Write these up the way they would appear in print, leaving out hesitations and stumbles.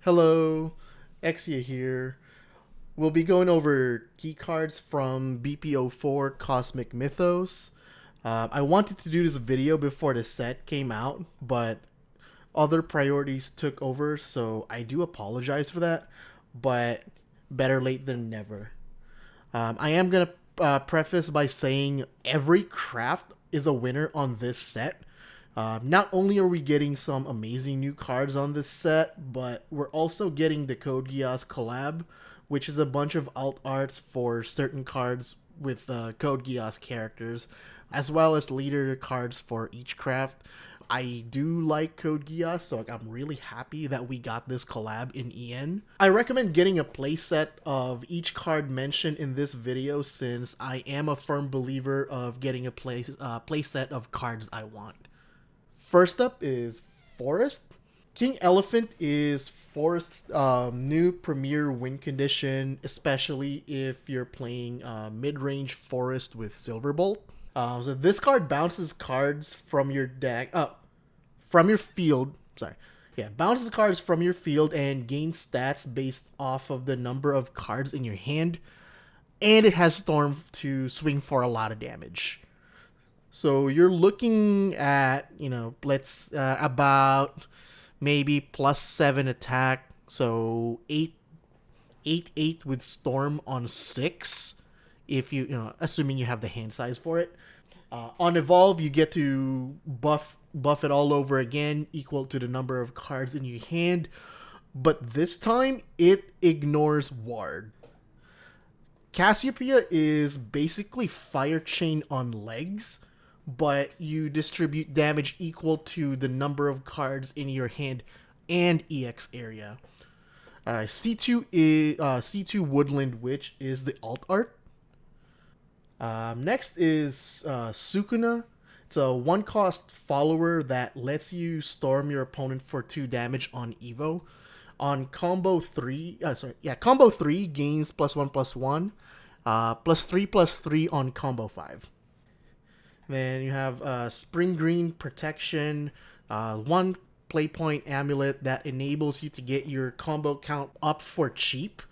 Hello, Exia here. We'll be going over key cards from BP04 Cosmic Mythos. I wanted to do this video before the set came out, but other priorities took over, so I do apologize for that, but better late than never. I am going to preface by saying every craft is a winner on this set. Not only are we getting some amazing new cards on this set, but we're also getting the Code Geass collab, which is a bunch of alt arts for certain cards with Code Geass characters, as well as leader cards for each craft. I do like Code Geass, so I'm really happy that we got this collab in EN. I recommend getting a playset of each card mentioned in this video, since I am a firm believer of getting a playset of cards I want. First up is Forest. King Elephant is Forest's new premier win condition, especially if you're playing mid-range Forest with Silverbolt. So this card bounces cards from your deck, from your field. Sorry, yeah, bounces cards from your field and gains stats based off of the number of cards in your hand, and it has Storm to swing for a lot of damage. So you're looking at, let's about maybe +7 attack. So 8 with Storm on 6, if assuming you have the hand size for it. On Evolve, you get to buff it all over again, equal to the number of cards in your hand. But this time, it ignores Ward. Cassiopeia is basically Fire Chain on legs, but you distribute damage equal to the number of cards in your hand and EX area. C2 is C2 Woodland Witch is the alt art. Next is Sukuna. It's a 1-cost follower that lets you storm your opponent for 2 damage on Evo. On combo 3, combo 3 gains +1/+1, +3/+3 on combo 5. Then you have Spring Green Protection, 1 Playpoint Amulet that enables you to get your combo count up for cheap,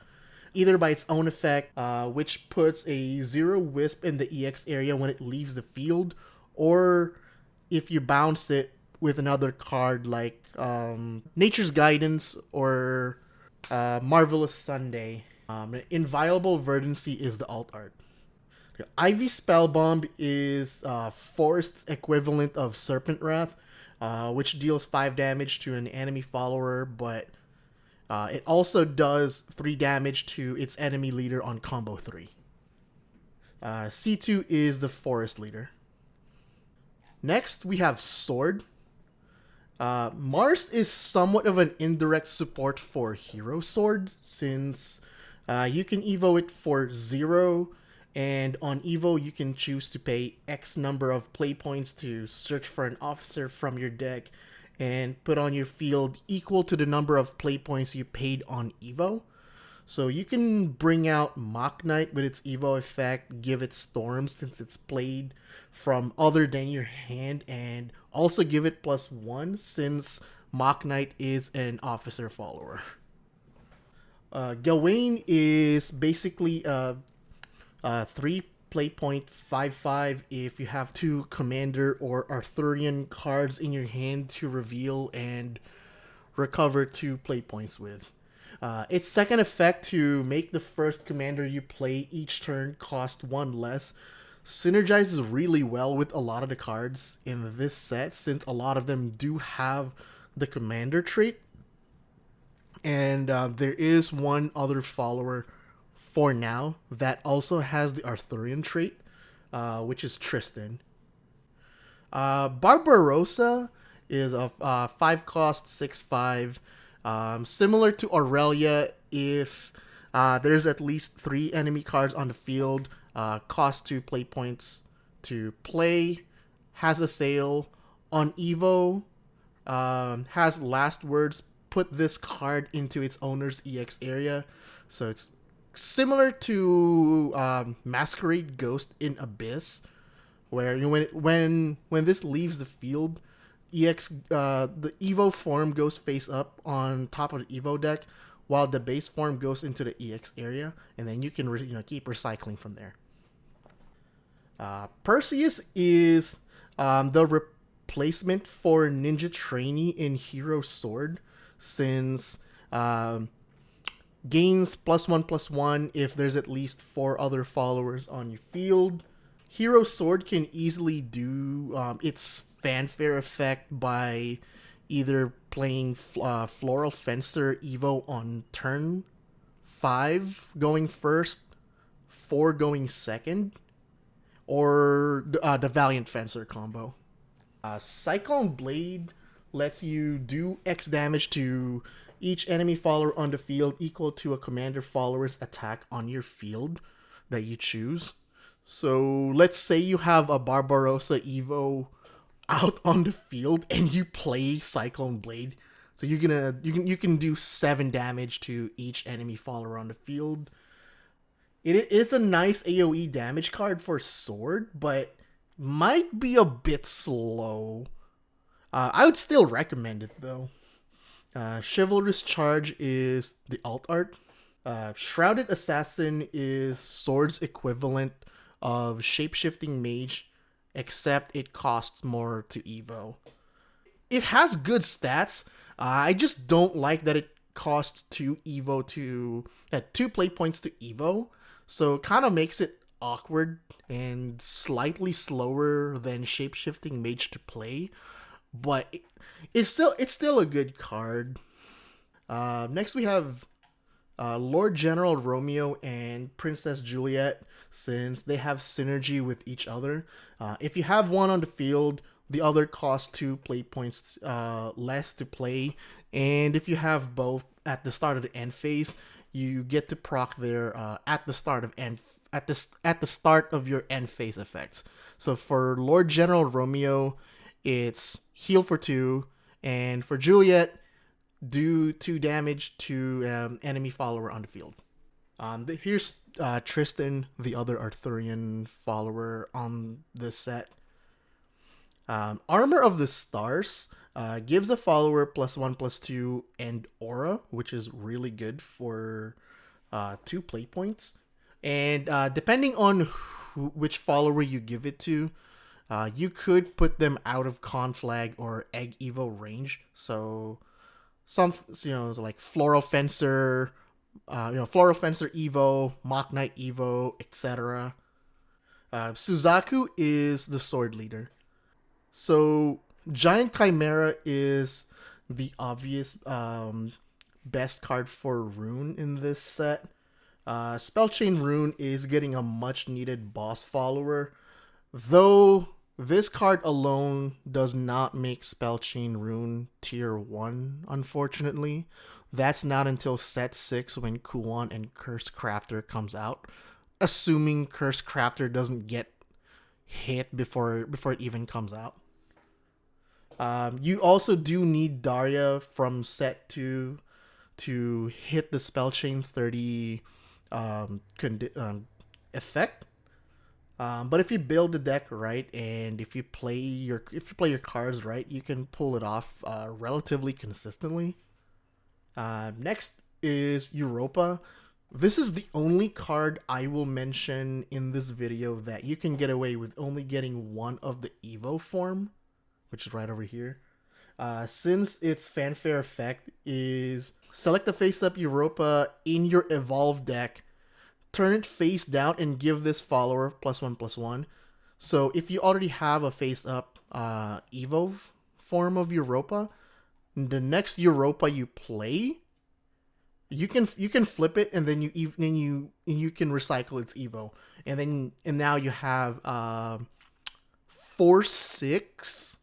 either by its own effect, which puts a 0 Wisp in the EX area when it leaves the field, or if you bounce it with another card like Nature's Guidance or Marvelous Sunday. Inviolable Verdancy is the alt art. Ivy Spellbomb is Forest's equivalent of Serpent Wrath, which deals 5 damage to an enemy follower, but it also does 3 damage to its enemy leader on combo 3. C2 is the Forest leader. Next, we have Sword. Mars is somewhat of an indirect support for Hero Sword, since you can Evo it for 0, and on Evo you can choose to pay X number of play points to search for an officer from your deck and put on your field equal to the number of play points you paid on Evo. So you can bring out Mock Knight with its Evo effect, give it Storm since it's played from other than your hand, and also give it +1 since Mock Knight is an officer follower. Gawain is basically 3 playpoint 5/5 if you have 2 commander or Arthurian cards in your hand to reveal and recover 2 playpoints with. Its second effect, to make the first commander you play each turn cost 1 less, synergizes really well with a lot of the cards in this set, since a lot of them do have the commander trait. And there is one other follower for now that also has the Arthurian trait, which is Tristan. Barbarossa is a 5-cost 6/5, similar to Aurelia. If there's at least 3 enemy cards on the field, cost 2 play points to play, has a sail on Evo, has last words, put this card into its owner's EX area. So it's similar to Masquerade Ghost in Abyss, where when this leaves the field, the Evo form goes face up on top of the Evo deck, while the base form goes into the EX area, and then you can keep recycling from there. Perseus is the replacement for Ninja Trainee in Hero Sword, since gains +1/+1 if there's at least 4 other followers on your field. Hero Sword can easily do its fanfare effect by either playing Floral Fencer Evo on turn 5 going first, 4 going second, or the Valiant Fencer combo. Cyclone Blade lets you do X damage to each enemy follower on the field equal to a commander follower's attack on your field that you choose. So let's say you have a Barbarossa Evo out on the field and you play Cyclone Blade. So you can do 7 damage to each enemy follower on the field. It is a nice AoE damage card for Sword, but might be a bit slow. I would still recommend it though. Chivalrous Charge is the alt art. Shrouded Assassin is Sword's equivalent of Shapeshifting Mage, except it costs more to Evo. It has good stats. I just don't like that it costs 2 play points to Evo, so it kind of makes it awkward and slightly slower than Shapeshifting Mage to play, but it's still a good card. Next we have Lord General Romeo and Princess Juliet, since they have synergy with each other. If you have one on the field, the other costs 2 play points less to play, and if you have both at the start of the end phase, you get to proc their at the start of your end phase effects. So for Lord General Romeo, it's heal for 2, and for Juliet, do 2 damage to enemy follower on the field. Here's Tristan, the other Arthurian follower on this set. Armor of the Stars gives a follower +1/+2 and aura, which is really good for 2 play points. And depending on which follower you give it to, you could put them out of Conflag or Egg Evo range. So like Floral Fencer, Floral Fencer Evo, Mock Knight Evo, etc. Suzaku is the sword leader. So Giant Chimera is the obvious best card for Rune in this set. Spellchain Rune is getting a much needed boss follower, though this card alone does not make Spellchain Rune tier 1, unfortunately. That's not until set 6 when Kuon and Curse Crafter comes out, assuming Curse Crafter doesn't get hit before it even comes out. You also do need Daria from set 2 to hit the Spellchain 30 effect. But if you build the deck right and if you play your cards right, you can pull it off relatively consistently. Next is Europa. This is the only card I will mention in this video that you can get away with only getting one of the Evo form, which is right over here. Since its fanfare effect is select the face up Europa in your Evolve deck, turn it face down, and give this follower +1/+1. So if you already have a face up Evo form of Europa, the next Europa you play, you can flip it, and then you can recycle its Evo, and now you have 4/6.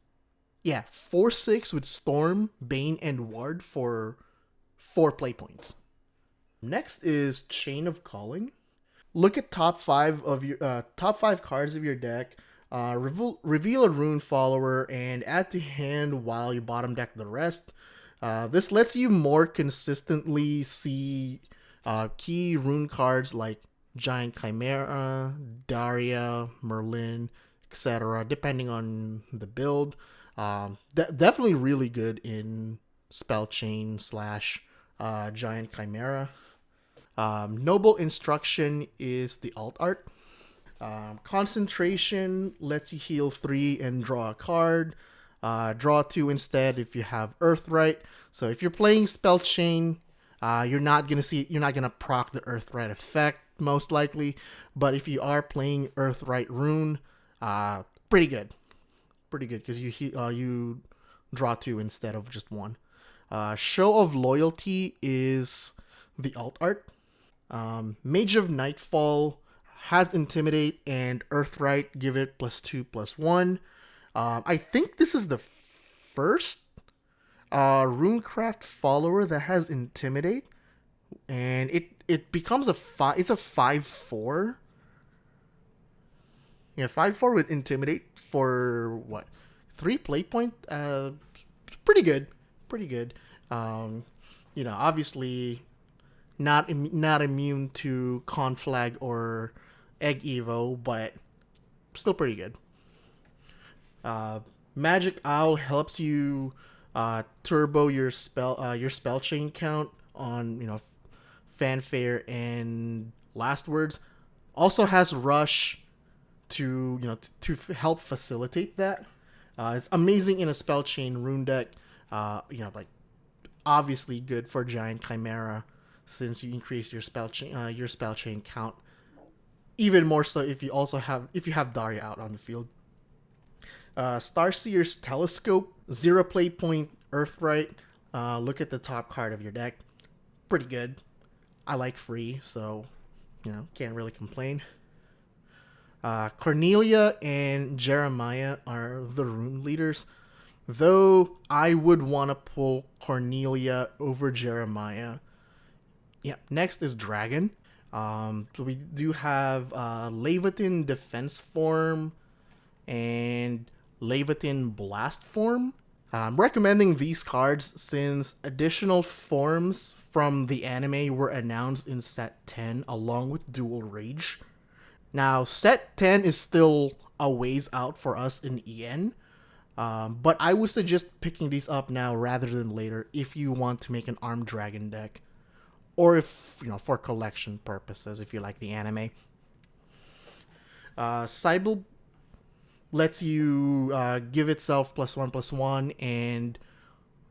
Yeah, 4/6 with Storm, Bane, and Ward for 4 play points. Next is Chain of Calling. Look at top 5 cards of your deck. Reveal a rune follower and add to hand while you bottom deck the rest. This lets you more consistently see key rune cards like Giant Chimera, Daria, Merlin, etc., depending on the build. Definitely really good in spell chain slash giant chimera. Noble instruction is the alt art. Concentration lets you heal 3 and draw a card. Draw 2 instead if you have Earthright. So if you're playing spell chain, you're not gonna proc the Earthright effect most likely. But if you are playing Earthright Rune, pretty good, because you draw 2 instead of just 1. Show of Loyalty is the alt art. Mage of Nightfall has Intimidate and Earthright, give it +2/+1. I think this is the first Runecraft follower that has Intimidate, and it becomes it's a 5/4. Yeah, 5/4 with Intimidate for what? 3 play point? Pretty good. Pretty good. Obviously not immune to Conflag or Egg Evo, but still pretty good. Magic Owl helps you turbo your spell chain count on Fanfare and Last Words. Also has Rush to help facilitate that. It's amazing in a spell chain rune deck. Like obviously good for Giant Chimera since you increase your spell chain count. Even more so if you have Daria out on the field. Starseer's Telescope, 0 play point, Earthright. Look at the top card of your deck. Pretty good. I like free, so can't really complain. Cornelia and Jeremiah are the rune leaders, though I would want to pull Cornelia over Jeremiah. Yeah, next is Dragon. So we do have Leviathan Defense Form and Leviathan Blast Form. I'm recommending these cards since additional forms from the anime were announced in set 10 along with Dual Rage. Now, set 10 is still a ways out for us in EN, but I would suggest picking these up now rather than later if you want to make an Armed Dragon deck, or if, for collection purposes, if you like the anime. Cybele lets you give itself +1/+1 and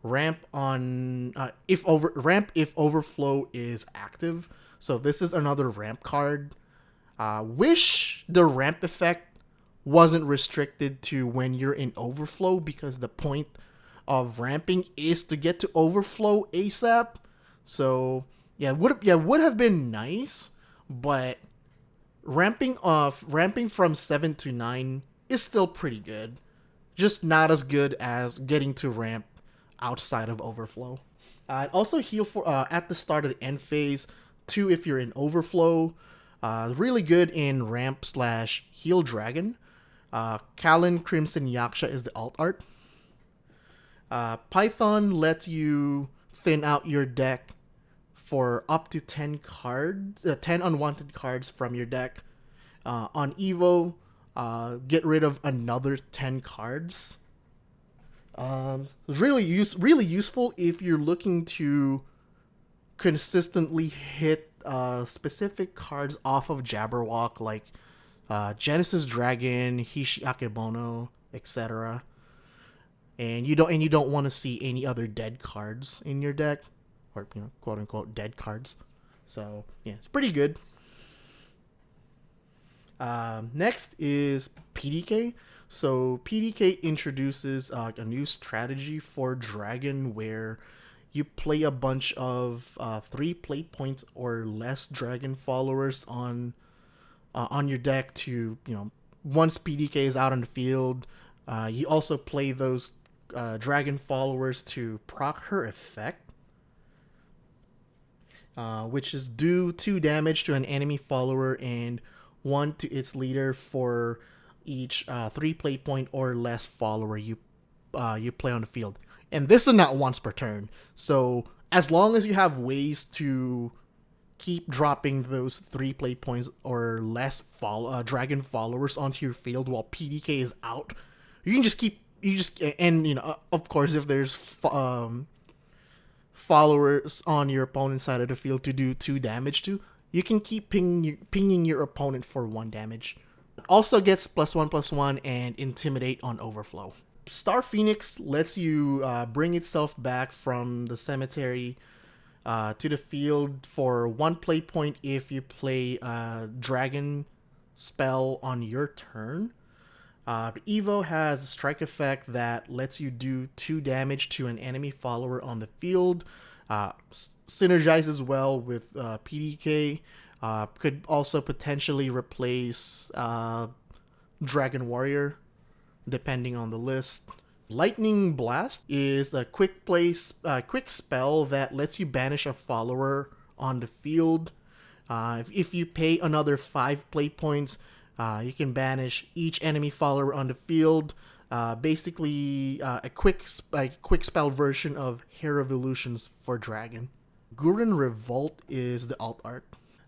ramp on if overflow is active. So this is another ramp card. Wish the ramp effect wasn't restricted to when you're in overflow, because the point of ramping is to get to overflow ASAP. So would have been nice, but ramping from 7 to 9 is still pretty good. Just not as good as getting to ramp outside of overflow. Also heal for at the start of the end phase, 2 if you're in overflow. Really good in ramp / heal dragon. Kalin Crimson Yaksha is the alt art. Python lets you thin out your deck for up to 10 unwanted cards from your deck. On Evo, get rid of another 10 cards. Really useful if you're looking to consistently hit specific cards off of Jabberwock, like Genesis Dragon, Hishi Akebono, etc. And you don't want to see any other dead cards in your deck, or quote unquote dead cards. So yeah, it's pretty good. Next is PDK. So PDK introduces a new strategy for Dragon where you play a bunch of 3 play points or less Dragon followers on your deck to, once PDK is out on the field, you also play those Dragon followers to proc her effect, which is do 2 damage to an enemy follower and 1 to its leader for each 3 play point or less follower you play on the field. And this is not once per turn. So as long as you have ways to keep dropping those 3 play points or less Dragon followers onto your field while PDK is out, you can just keep you just, and of course, if there's followers on your opponent's side of the field to do 2 damage to, you can keep pinging your opponent for 1 damage. It also gets +1/+1 and intimidate on overflow. Star Phoenix lets you bring itself back from the cemetery to the field for 1 play point if you play a dragon spell on your turn. Evo has a strike effect that lets you do 2 damage to an enemy follower on the field. Synergizes well with PDK. Could also potentially replace Dragon Warrior, depending on the list. Lightning Blast is a quick spell that lets you banish a follower on the field. If you pay another 5 play points, you can banish each enemy follower on the field. Basically, a quick spell version of Hair Evolutions for Dragon. Gurren Revolt is the alt art.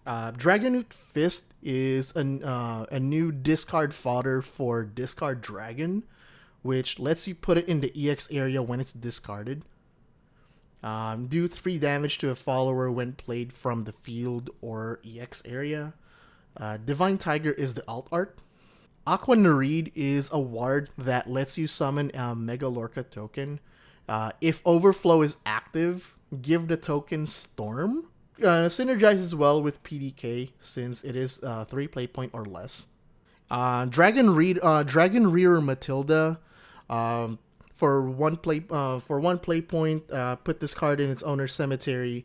Dragonute Fist is a new discard fodder for Discard Dragon, which lets you put it in the EX area when it's discarded. Do 3 damage to a follower when played from the field or EX area. Divine Tiger is the alt art. Aqua Nereid is a ward that lets you summon a Mega Lorca token. If Overflow is active, give the token Storm. Synergizes well with PDK since it is 3 play point or less. Dragon Rearer Matilda. For one play point, put this card in its owner's cemetery.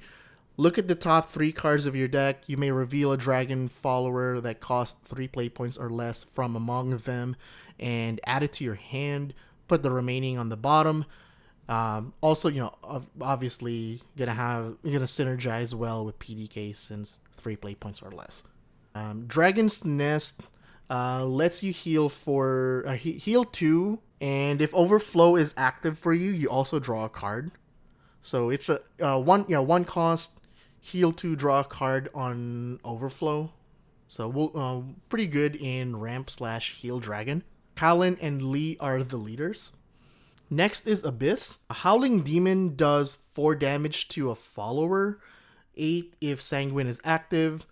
Look at the top 3 cards of your deck. You may reveal a dragon follower that costs 3 play points or less from among them and add it to your hand. Put the remaining on the bottom. Also, obviously you're gonna synergize well with PDK since 3 play points or less. Dragon's Nest lets you heal for heal 2, and if Overflow is active for you, you also draw a card. So it's a one cost heal 2, draw a card on Overflow. So pretty good in ramp/heal dragon. Kalin and Lee are the leaders. Next is Abyss. A Howling Demon does 4 damage to a follower, 8 if Sanguine is active.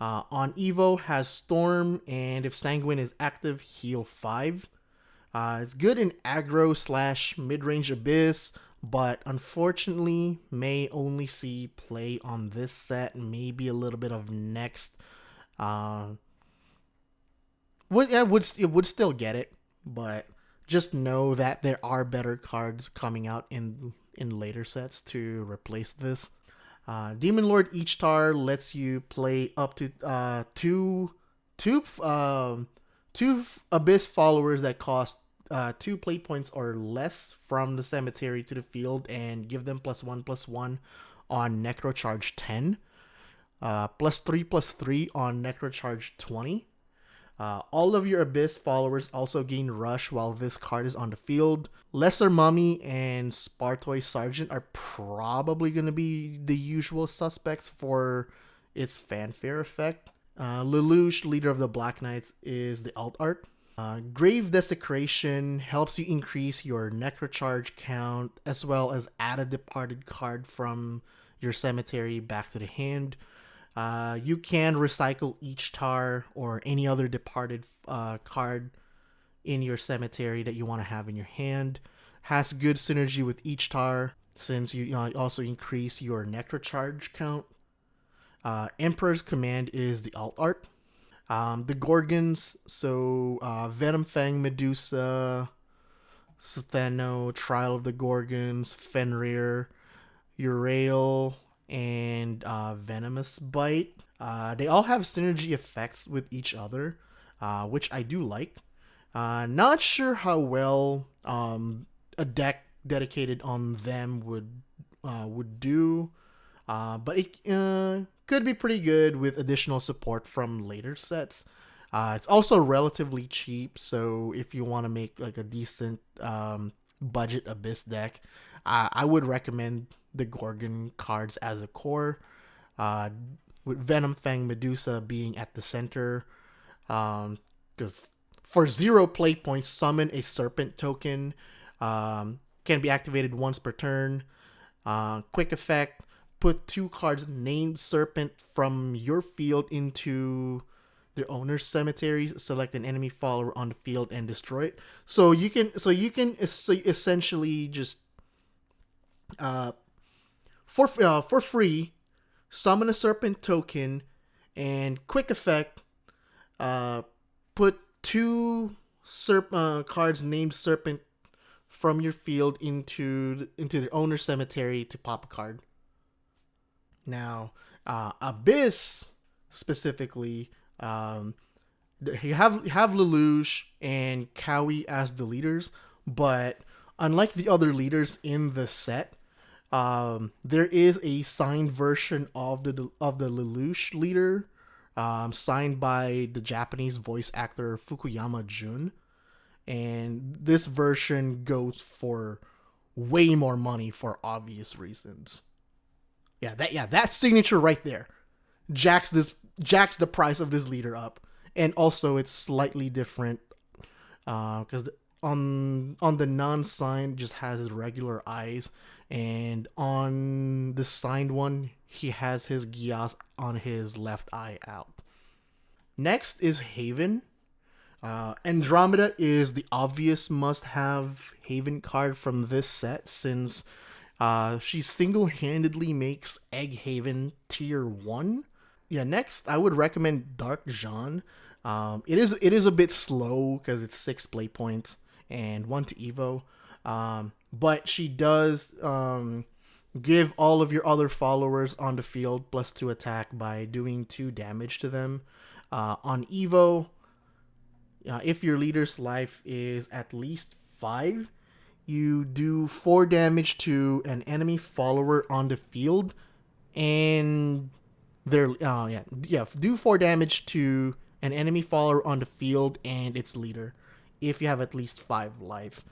On Evo has Storm, and if Sanguine is active, heal 5. It's good in aggro/mid-range Abyss, but unfortunately may only see play on this set, maybe a little bit of next. It would still get it, but just know that there are better cards coming out in later sets to replace this. Demon Lord Ichtar lets you play up to two Abyss followers that cost 2 play points or less from the cemetery to the field and give them +1/+1 on Necrocharge 10. +3/+3 on Necrocharge 20. All of your Abyss followers also gain Rush while this card is on the field. Lesser Mummy and Spartoy Sergeant are probably going to be the usual suspects for its fanfare effect. Lelouch, leader of the Black Knights, is the alt art. Grave Desecration helps you increase your Necrocharge count as well as add a departed card from your cemetery back to the hand. You can recycle each tar or any other departed card in your cemetery that you want to have in your hand. Has good synergy with each tar since you also increase your Necrocharge count. Emperor's Command is the alt art. The Gorgons, so Venom Fang Medusa, Stheno, Trial of the Gorgons, Fenrir, Urael, and Venomous Bite. They all have synergy effects with each other, which I do like. Not sure how well a deck dedicated on them would do, but it could be pretty good with additional support from later sets. It's also relatively cheap, so if you want to make like a decent budget Abyss deck, I would recommend the Gorgon cards as a core, with Venom Fang Medusa being at the center. For 0 play points, summon a Serpent token. Can be activated once per turn. Quick effect: put 2 cards named Serpent from your field into their owner's cemetery. Select an enemy follower on the field and destroy it. So you can essentially just for free summon a Serpent token, and quick effect, put 2 cards named Serpent from your field into the owner's cemetery to pop a card. Now, Abyss specifically, you have Lelouch and Cowie as the leaders, but unlike the other leaders in the set, there is a signed version of the Lelouch leader, signed by the Japanese voice actor Fukuyama Jun, and this version goes for way more money for obvious reasons. That signature right there jacks the price of this leader up, and also it's slightly different because on the non-signed just has his regular eyes, and on the signed one he has his Gias on his left eye out. Next is Haven. Andromeda is the obvious must-have Haven card from this set, since she single-handedly makes Egg Haven tier 1. Next I would recommend Dark Jean. It is a bit slow because it's 6 play points and 1 to Evo. But she does give all of your other followers on the field +2 attack by doing 2 damage to them. On Evo, if your leader's life is at least 5, you do 4 damage to an enemy follower on the field, and do 4 damage to an enemy follower on the field and its leader if you have at least 5 life.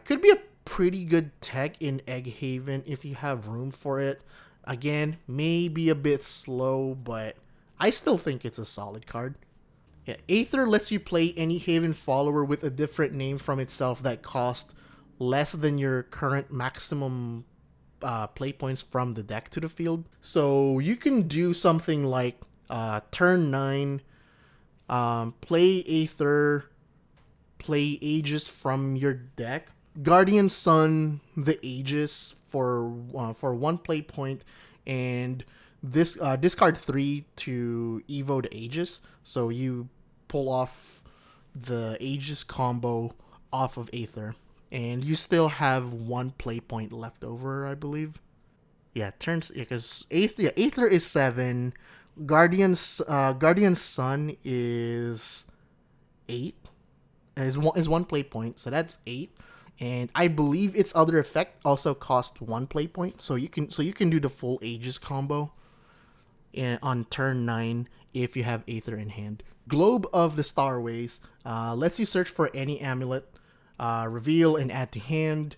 Could be a pretty good tech in Egg Haven if you have room for it. Again, maybe a bit slow, but I still think it's a solid card. Aether lets you play any Haven follower with a different name from itself that costs less than your current maximum play points from the deck to the field. So you can do something like turn 9, play Aether, play Aegis from your deck, Guardian Sun the Aegis for 1 play point, and this discard 3 to Evo the Aegis. So you pull off the Aegis combo off of Aether, and you still have 1 play point left over, I believe. Because Aether is 7, Guardian Sun is 8, is 1 play point, so that's 8. And I believe its other effect also costs 1 play point, so you can do the full Aegis combo on turn 9 if you have Aether in hand. Globe of the Starways lets you search for any amulet, reveal and add to hand.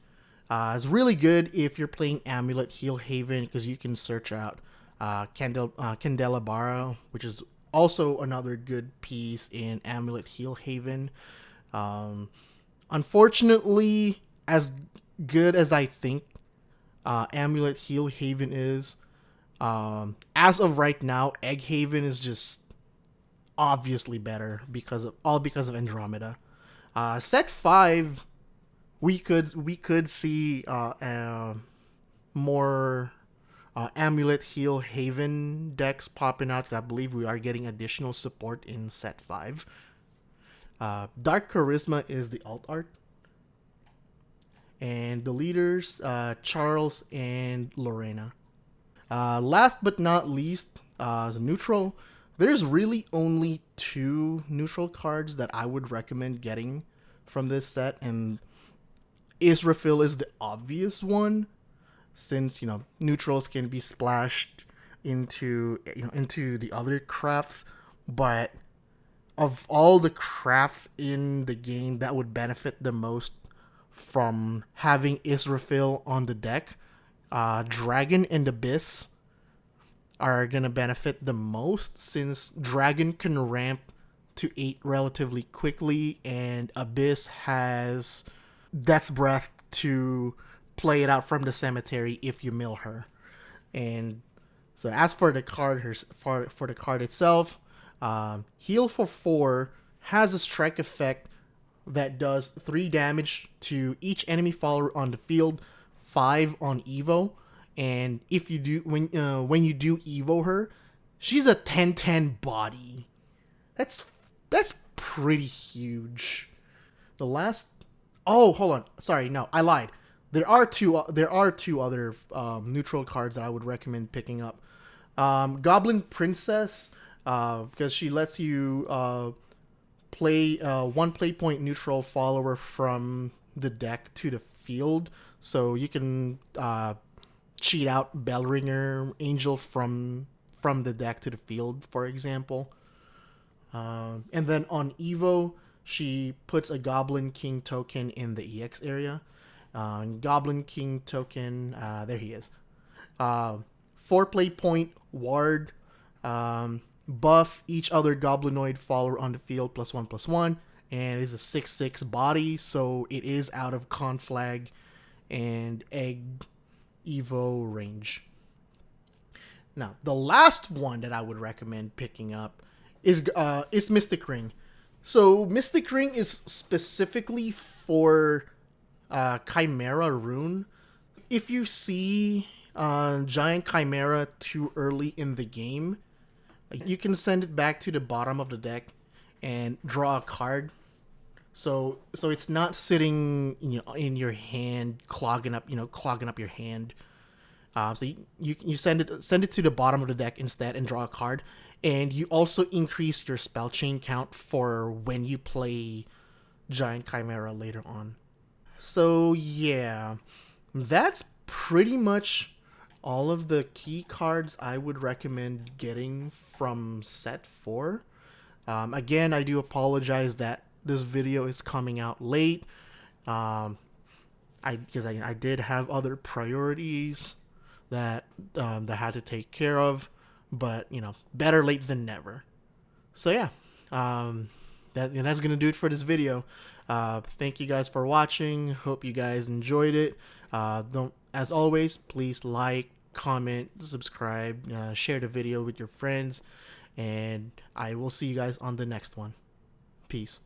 It's really good if you're playing Amulet Heal Haven, because you can search out Candelabra, which is also another good piece in Amulet Heal Haven. Unfortunately, as good as I think Amulet Heal Haven is, as of right now, Egg Haven is just obviously better because of Andromeda. Set 5, we could see more Amulet Heal Haven decks popping out. I believe we are getting additional support in set 5. Dark Charisma is the alt art, and the leaders Charles and Lorena. Last but not least, neutral. There's really only 2 neutral cards that I would recommend getting from this set, and Israfil is the obvious one, since neutrals can be splashed into the other crafts. But of all the crafts in the game that would benefit the most from having Israfil on the deck, Dragon and Abyss are gonna benefit the most, since Dragon can ramp to 8 relatively quickly, and Abyss has Death's Breath to play it out from the cemetery if you mill her. And so as for the card, for the card itself, Heal for 4 has a strike effect that does 3 damage to each enemy follower on the field, 5 on Evo. And if you do when you do Evo her, she's a 10/10 body. That's pretty huge. The last Oh, hold on. Sorry, no, I lied. There are two other neutral cards that I would recommend picking up. Goblin Princess, because she lets you play one play point neutral follower from the deck to the field, so you can cheat out Bellringer Angel from the deck to the field, for example. And then on Evo, she puts a Goblin King token in the EX area. Goblin King token, there he is. 4 play point ward. Buff each other Goblinoid follower on the field +1/+1, and it is a 6/6 body, so it is out of Conflag and Egg Evo range. Now, the last one that I would recommend picking up is Mystic Ring. So Mystic Ring is specifically for Chimera Rune. If you see Giant Chimera too early in the game, you can send it back to the bottom of the deck and draw a card. So it's not sitting in your hand clogging up your hand. So you send it to the bottom of the deck instead and draw a card, and you also increase your spell chain count for when you play Giant Chimera later on. So yeah, that's pretty much all of the key cards I would recommend getting from set 4. Again, I do apologize that this video is coming out late. Because I did have other priorities that I had to take care of, but better late than never. So yeah, that's gonna do it for this video. Thank you guys for watching. Hope you guys enjoyed it. As always, please like, comment, subscribe, share the video with your friends, and I will see you guys on the next one. Peace.